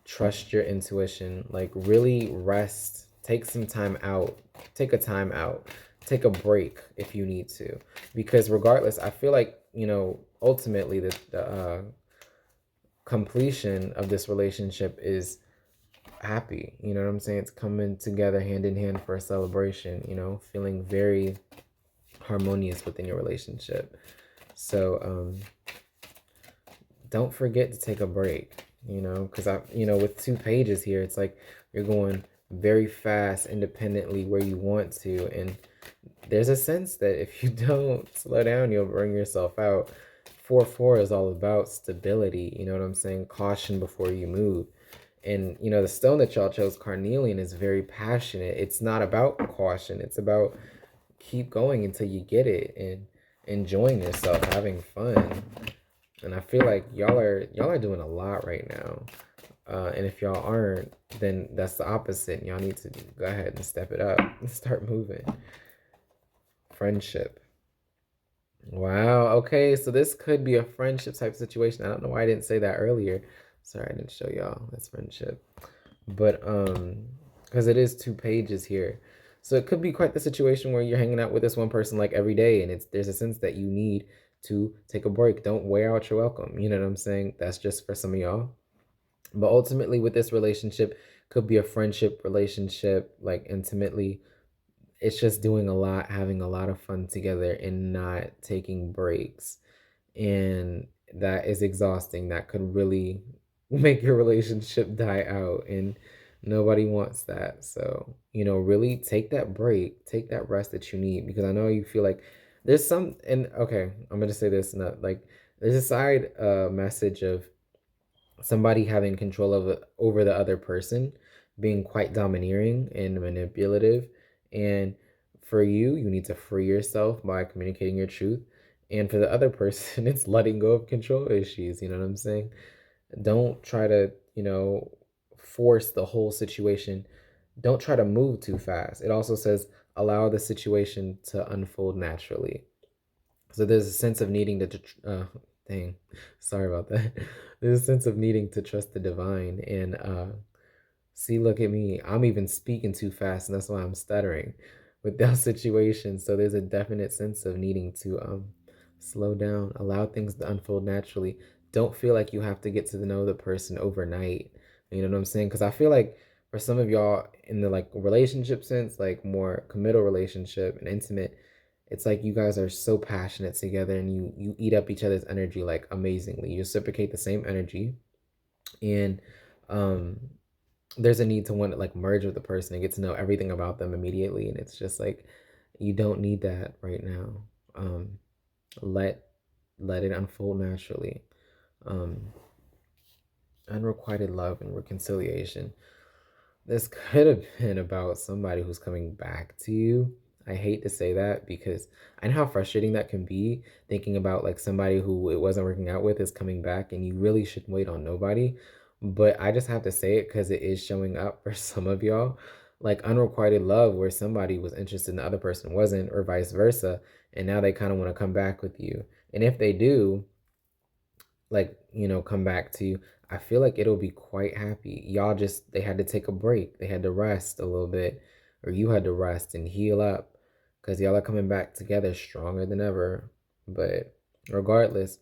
A: Trust your intuition. Like really rest. Take some time out. Take a time out. Take a break if you need to. Because regardless, I feel like, ultimately the completion of this relationship is happy. You know what I'm saying? It's coming together hand in hand for a celebration, feeling very harmonious within your relationship. So don't forget to take a break, because with 2 pages here, it's like you're going very fast independently where you want to, and there's a sense that if you don't slow down, you'll burn yourself out. 4-4 is all about stability, you know what I'm saying? Caution before you move. And, the stone that y'all chose, carnelian, is very passionate. It's not about caution. It's about keep going until you get it and enjoying yourself, having fun. And I feel like y'all are doing a lot right now. And if y'all aren't, then that's the opposite. Y'all need to go ahead and step it up and start moving. Friendship. Wow. Okay, so this could be a friendship type situation. I don't know why I didn't say that earlier. Sorry, I didn't show y'all. That's friendship. But because it is 2 pages here. So it could be quite the situation where you're hanging out with this one person like every day, and there's a sense that you need to take a break. Don't wear out your welcome. You know what I'm saying? That's just for some of y'all. But ultimately, with this relationship, could be a friendship relationship, like intimately. It's just doing a lot, having a lot of fun together, and not taking breaks. And that is exhausting. That could really make your relationship die out, and nobody wants that. So, really take that break, take that rest that you need, because I know you feel like there's some, and okay, I'm gonna say this, not like there's a side message of somebody having control over the other person, being quite domineering and manipulative. And for you, you need to free yourself by communicating your truth. And for the other person, it's letting go of control issues. You know what I'm saying? Don't try to, force the whole situation. Don't try to move too fast. It also says allow the situation to unfold naturally. So there's a sense of needing to, dang, sorry about that. There's a sense of needing to trust the divine. And see, look at me. I'm even speaking too fast, and that's why I'm stuttering with that situation. So there's a definite sense of needing to slow down, allow things to unfold naturally. Don't feel like you have to get to know the person overnight. You know what I'm saying? Because I feel like for some of y'all in the like relationship sense, like more committal relationship and intimate, it's like you guys are so passionate together, and you eat up each other's energy like amazingly. You reciprocate the same energy, and um there's a need to want to like merge with the person and get to know everything about them immediately, and it's just like you don't need that right now. um let let it unfold naturally. um Unrequited love and reconciliation. This could have been about somebody who's coming back to you. I hate to say that because I know how frustrating that can be, thinking about like somebody who it wasn't working out with is coming back, and you really shouldn't wait on nobody. But I just have to say it because it is showing up for some of y'all. Like unrequited love, where somebody was interested and the other person wasn't, or vice versa. And now they kind of want to come back with you. And if they do, like, come back to you, I feel like it'll be quite happy. Y'all just, they had to take a break. They had to rest a little bit, or you had to rest and heal up, because y'all are coming back together stronger than ever. But regardless,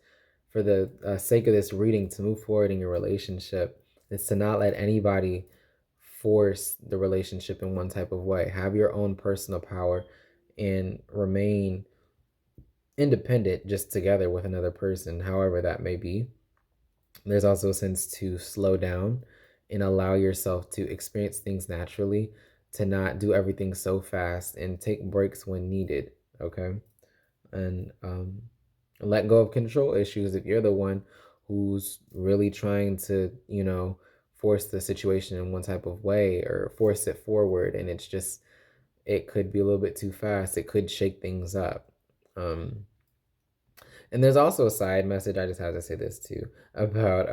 A: for the sake of this reading, to move forward in your relationship is to not let anybody force the relationship in one type of way. Have your own personal power and remain independent, just together with another person, however that may be. There's also a sense to slow down and allow yourself to experience things naturally, to not do everything so fast, and take breaks when needed. Okay. And let go of control issues. If you're the one who's really trying to, force the situation in one type of way, or force it forward, and it could be a little bit too fast, it could shake things up. And there's also a side message, I just have to say this too, about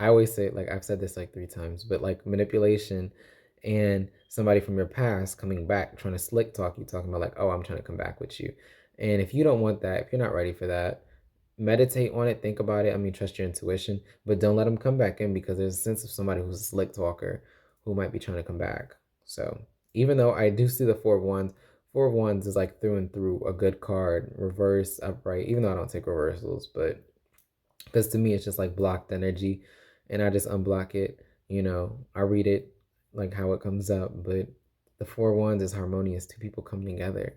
A: I always say, like I've said this like 3 times, but like manipulation and somebody from your past coming back trying to slick talk you, talking about like, oh, I'm trying to come back with you. And if you don't want that, if you're not ready for that, meditate on it, think about it. I mean, trust your intuition, but don't let them come back in, because there's a sense of somebody who's a slick talker who might be trying to come back. So even though I do see the Four of Wands is like through and through a good card, reverse, upright, even though I don't take reversals, but because to me it's just like blocked energy, and I just unblock it. I read it like how it comes up, but the Four of Wands is harmonious. Two people come together,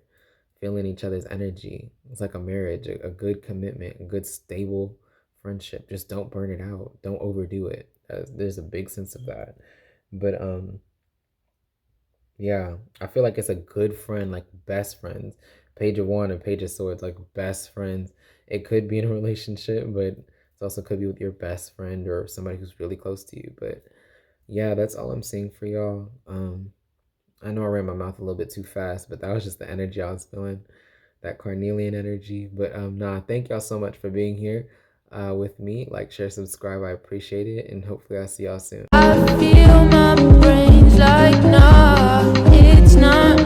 A: feeling each other's energy. It's like a marriage, a good commitment, a good stable friendship. Just don't burn it out. Don't overdo it. There's a big sense of that. But yeah, I feel like it's a good friend, like best friends. Page of Wand and Page of Swords, like best friends. It could be in a relationship, but it also could be with your best friend or somebody who's really close to you. But yeah, that's all I'm seeing for y'all. I know I ran my mouth a little bit too fast, but that was just the energy I was feeling, that carnelian energy. But nah, thank y'all so much for being here with me. Like, share, subscribe. I appreciate it, and hopefully I'll see y'all soon.
B: I feel my brain's like, nah, it's not